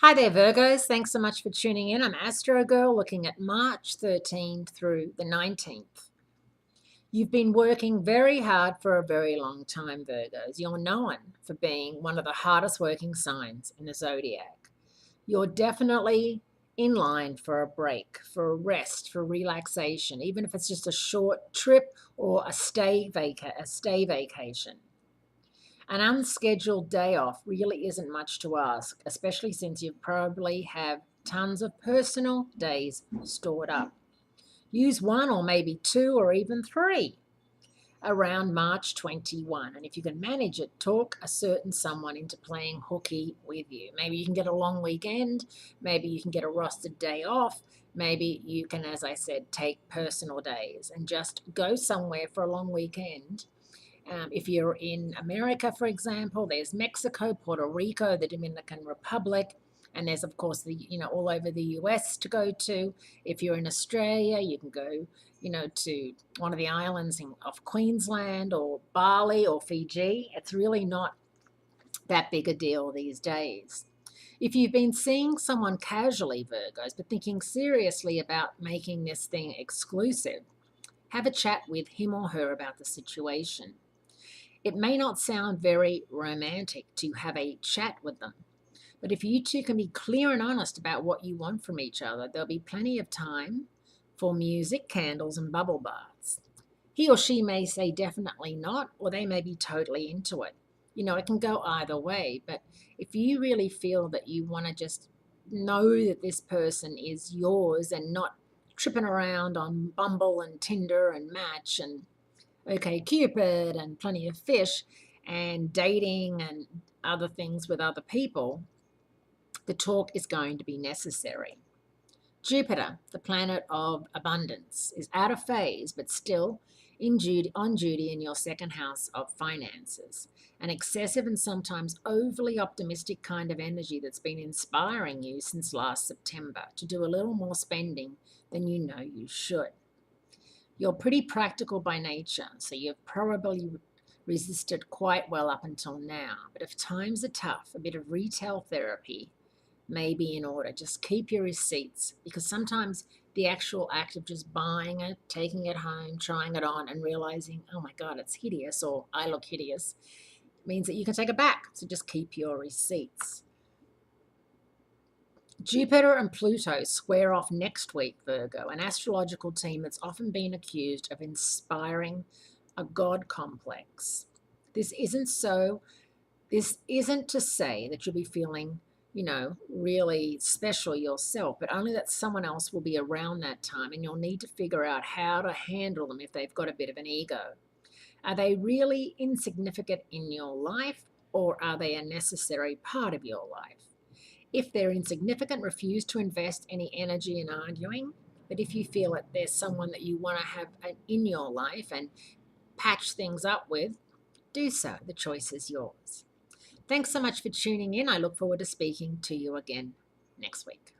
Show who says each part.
Speaker 1: Hi there, Virgos. Thanks so much for tuning in. I'm Astrogirl looking at March 13th through the 19th. You've been working very hard for a very long time, Virgos. You're known for being one of the hardest working signs in the zodiac. You're definitely in line for a break, for a rest, for relaxation, even if it's just a short trip or a stay vacation. An unscheduled day off really isn't much to ask, especially since you probably have tons of personal days stored up. Use one or maybe two or even three around March 21. And if you can manage it, talk a certain someone into playing hooky with you. Maybe you can get a long weekend. Maybe you can get a rostered day off. Maybe you can, as I said, take personal days and just go somewhere for a long weekend. If you're in America, for example, there's Mexico, Puerto Rico, the Dominican Republic, and there's of course all over the US to go to. If you're in Australia, you can go to one of the islands of Queensland or Bali or Fiji. It's really not that big a deal these days. If you've been seeing someone casually, Virgos, but thinking seriously about making this thing exclusive, have a chat with him or her about the situation. It may not sound very romantic to have a chat with them, but if you two can be clear and honest about what you want from each other, there'll be plenty of time for music, candles, and bubble baths. He or she may say definitely not, or they may be totally into it. It can go either way, but if you really feel that you want to just know that this person is yours and not tripping around on Bumble and Tinder and Match and OK Cupid and plenty of fish and dating and other things with other people, the talk is going to be necessary. Jupiter, the planet of abundance, is out of phase but still on duty in your second house of finances. An excessive and sometimes overly optimistic kind of energy that's been inspiring you since last September to do a little more spending than you know you should. You're pretty practical by nature, so you've probably resisted quite well up until now. But if times are tough, a bit of retail therapy may be in order. Just keep your receipts, because sometimes the actual act of just buying it, taking it home, trying it on, and realizing, oh my God, it's hideous, or I look hideous, means that you can take it back. So just keep your receipts. Jupiter and Pluto square off next week, Virgo, an astrological team that's often been accused of inspiring a God complex. This isn't to say that you'll be feeling, really special yourself, but only that someone else will be around that time and you'll need to figure out how to handle them if they've got a bit of an ego. Are they really insignificant in your life, or are they a necessary part of your life? If they're insignificant, refuse to invest any energy in arguing. But if you feel that there's someone that you want to have in your life and patch things up with, do so. The choice is yours. Thanks so much for tuning in. I look forward to speaking to you again next week.